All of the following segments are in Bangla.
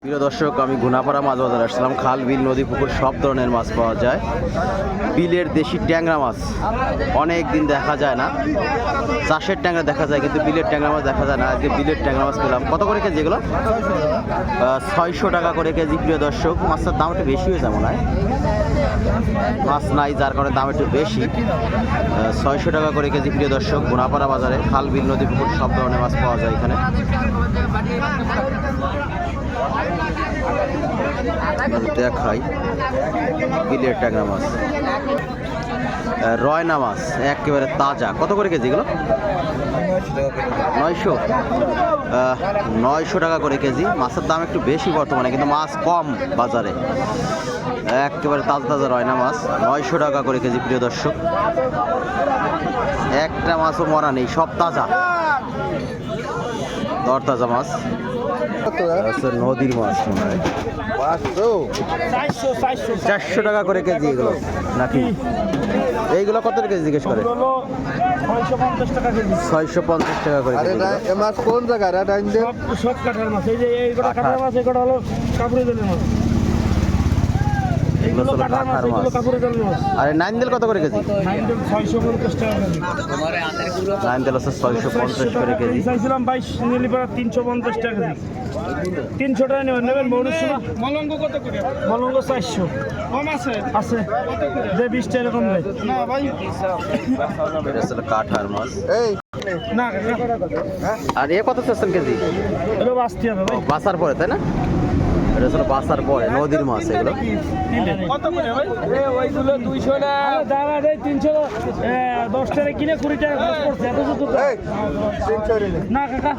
প্রিয় দর্শক, আমি গুনাপাড়া মাছ বাজারে আসলাম। খাল, বিল, নদী, পুকুর সব ধরনের মাছ পাওয়া যায়। বিলের দেশি ট্যাংরা মাছ অনেক দিন দেখা যায় না। চাষের ট্যাংরা দেখা যায় কিন্তু বিলের ট্যাংরা মাছ দেখা যায় না। আজকে বিলের ট্যাংরা মাছ পেলাম। কত করে কেজি এগুলো? 600 টাকা করে কেজি। প্রিয় দর্শক, মাছের দাম একটু বেশি হয়ে যায় মনে হয়, মাছ নাই যার কারণে দাম একটু বেশি। 600 টাকা করে কেজি প্রিয় দর্শক, গুনাপাড়া বাজারে। খাল, বিল, নদী, পুকুর সব ধরনের মাছ পাওয়া যায় এখানে। দেখাই বিলের ট্যাংরা মাছ, রয়না মাছ একেবারে তাজা। কত করে কেজি এগুলো? 900 টাকা করে কেজি। মাছের দাম একটু বেশি বর্তমানে, কিন্তু মাছ কম বাজারে। একেবারে তাজা তাজা রয়না মাছ 900 টাকা করে কেজি প্রিয় দর্শক। একটা মাছও মরা নেই, সব তাজা তরতাজা মাছ। নদীর মাছ মনে হয় 400 টাকা করে কেজি এগুলো নাকি? এইগুলো কত কেজি জিজ্ঞেস করে? 650 টাকা করে কেজি। মাছ কোন জায়গার? সব কাঠার মাছ। এই যে এইগুলো কাঠার মাছ, এগুলো হলো কাপুরে জলের মাছ। আরে নাইনদেল কত করে কেজি? 650 টাকা কেজি। নাইনদেল আছে 650 করে কেজি। চাইছিলাম 22 নিলিপাড়া 350 টাকা কেজি। 300 টাকা নেবেন মৌরসভা। মলঙ্গ কত করে? মলঙ্গ 400। কম আছে? আছে যে 20 টাকা এরকম দেয় না ভাই। এটা আসলে কাঠার মাছ। এই না আর এ কত চাচ্ছেন কেজি? এটা বাঁচতে হবে ভাই, বাসার পরে, তাই না? এটা আসলে বাসার পরে নদীর মাছ এগুলো। কত করে ভাই? ওইগুলো 200 না দাদা দেই 300। 10 টাকা কিনে 20 টাকা খরচ করছে। এত শুধু 300 না কাকা।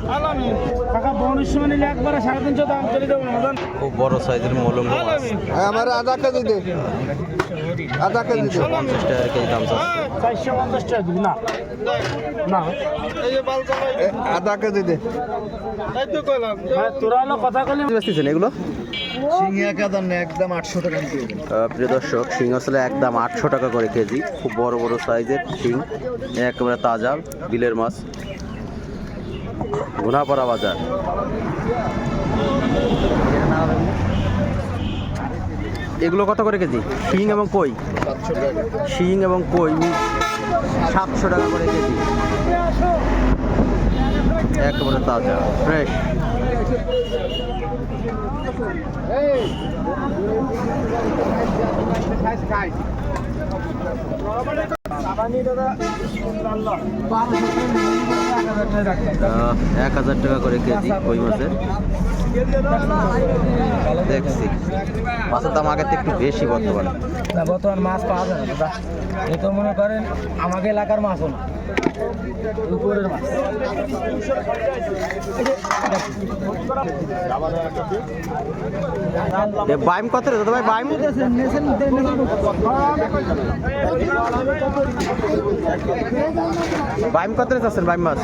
কাকা bonus সময় নিলে একবারে 350 দাম চলে দেব না। খুব বড় সাইজের মলঙ্গ মাছ। আমার আধা কেজি দে, আধা কেজি 350 টাকা কেজি দাম চাচ্ছে। 450 টাকা দিবি না? না এই যে বালকা আধা কেজি দে। তাই তো কইলাম তোরা হলো কথা কইলি বেচতেছেন এগুলো? সিং একদম একদম 800 টাকা কেজি। প্রিয় দর্শক, শিং আসলে একদম 800 টাকা করে কেজি। খুব বড় বড় সাইজের শিং, একেবারে তাজা বিলের মাছ। গুনাপাড়া বাজার। এগুলো কত করে কেজি? শিং এবং কই? 700 টাকা। শিং এবং কই 700 টাকা করে কেজি। একেবারে তাজা ফ্রেশ। এক 1000 টাকা করে কেজি কই মাছের। দেখছি মাছের দাম আগের থেকে একটু বেশি বর্তমানে। বর্তমান মাছ পাওয়া যায় না। এই তো মনে করেন আমাকে এলাকার মাছও না, উপরের মাছ। বাইম কত রে দাদা ভাই? বাইম বাইম কত রে চাচ্ছেন? বাইম মাছ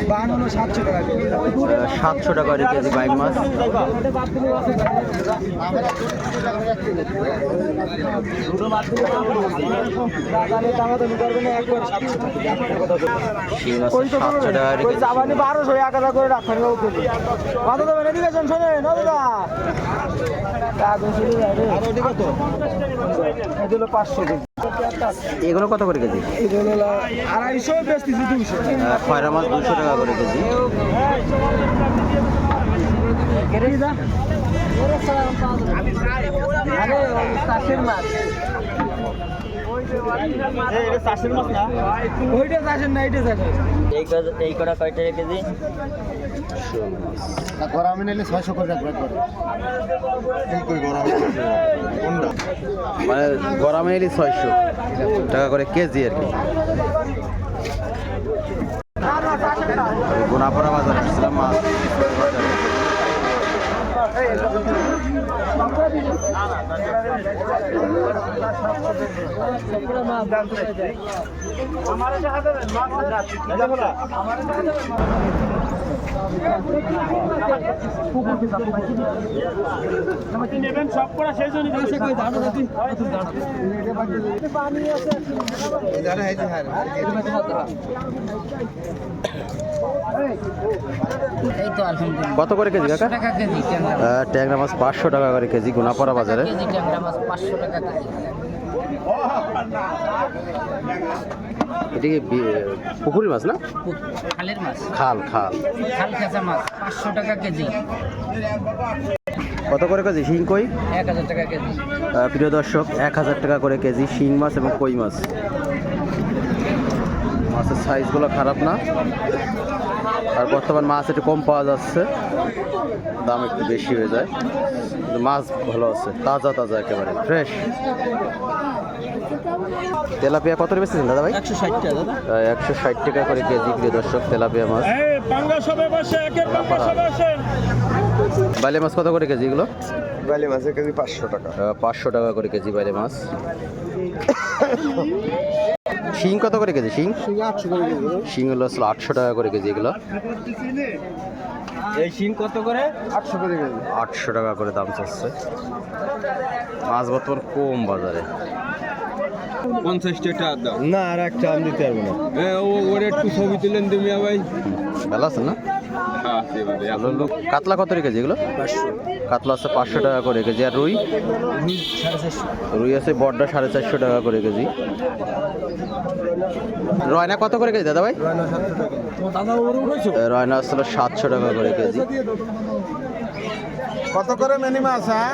700 টাকা করে কেজি বাইম মাছ। শিং আছে 700 টাকা করে কেজি। 1200 1000 করে রাখেন। কত দেবেন? এদিকে শোনে না দাদা, এগুলো 500 কেজি। এগুলো কত করে কেজি? এগুলো 250 বেচতেছি 200। খয়রা মাছ 200 টাকা করে কেজি। এই কটা কয় টাকা কেজি? গরমে নিলে 600 করে রাখবে। মানে গরমে নিলে 600 টাকা করে কেজি আর কি। গুনাপাড়া বাজার আসছিলাম মাছ বাজারে। নেবেন সব করা সেই জন্য এই তো আলহামদুলিল্লাহ কত করে কেজি কাকা? 500 টাকা কেজি ট্যাংরা ট্যাংরা মাছ 500 টাকা করে কেজি গুনাপাড়া বাজারে। কেজি ট্যাংরা মাছ 500 টাকা কেজি। এটা কি পুকুরি মাছ না? খালের মাছ, খাল খাল। খাল খেঁচা মাছ 500 টাকা কেজি। কত করে কেজি শিং কই? 1000 টাকা কেজি। প্রিয় দর্শক 1000 টাকা করে কেজি শিং মাছ এবং কই মাছ। মাছের সাইজগুলো খারাপ না, আর বর্তমান মাছ একটু কম পাওয়া যাচ্ছে, দাম একটু বেশি হয়ে যায়, কিন্তু মাছ ভালো আছে, তাজা তাজা একেবারে ফ্রেশ। তেলাপিয়া কত বেচেছেন দাদা ভাই? 160 টাকা দাদা। 160 টাকা করে কেজি প্রিয় দর্শক তেলাপিয়া মাছ। এই পাঙ্গা সবে বসে একের পাঙ্গা সবে বসে। বাইলে মাছ কত করে কেজি এগুলো? বাইলে মাছের কেজি 500 টাকা। 500 টাকা করে কেজি বাইলে মাছ। শিং কত করে কেজি শিং? 800 করে কেজি। শিং হলো আসলে 800 টাকা করে কেজি এগুলো। এই শিং কত করে? 800 করে কেজি। 800 টাকা করে দাম চাচ্ছে। মাছ বর্তমান কম বাজারে। 50 টাকা দাও। না আর একটা আমি দিতে পারবো না। ওর একটু ছবি তুলেন তুমি ভাই। ভালো আছে না? কাতলা কত করে কেজি এগুলো? 500। কাতলা আছে 500 টাকা করে কেজি। আর রুই? 450। রুই আছে বড়টা 450 টাকা করে কেজি। রয়না কত করে কেজি দাদা ভাই? দাদা ওর উঠেছো? রয়না আসলে 700 টাকা করে কেজি। কত করে মিনি মাছ? হ্যাঁ,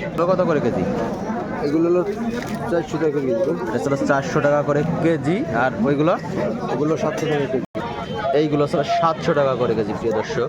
এগুলো কত করে কেজি? এগুলো হলো 400 টাকা কেজি। আসলে 400 টাকা করে কেজি। আর ওইগুলো? ওগুলো 700 টাকা কেজি। এইগুলো আসলে 700 টাকা করে কেজি প্রিয় দর্শক।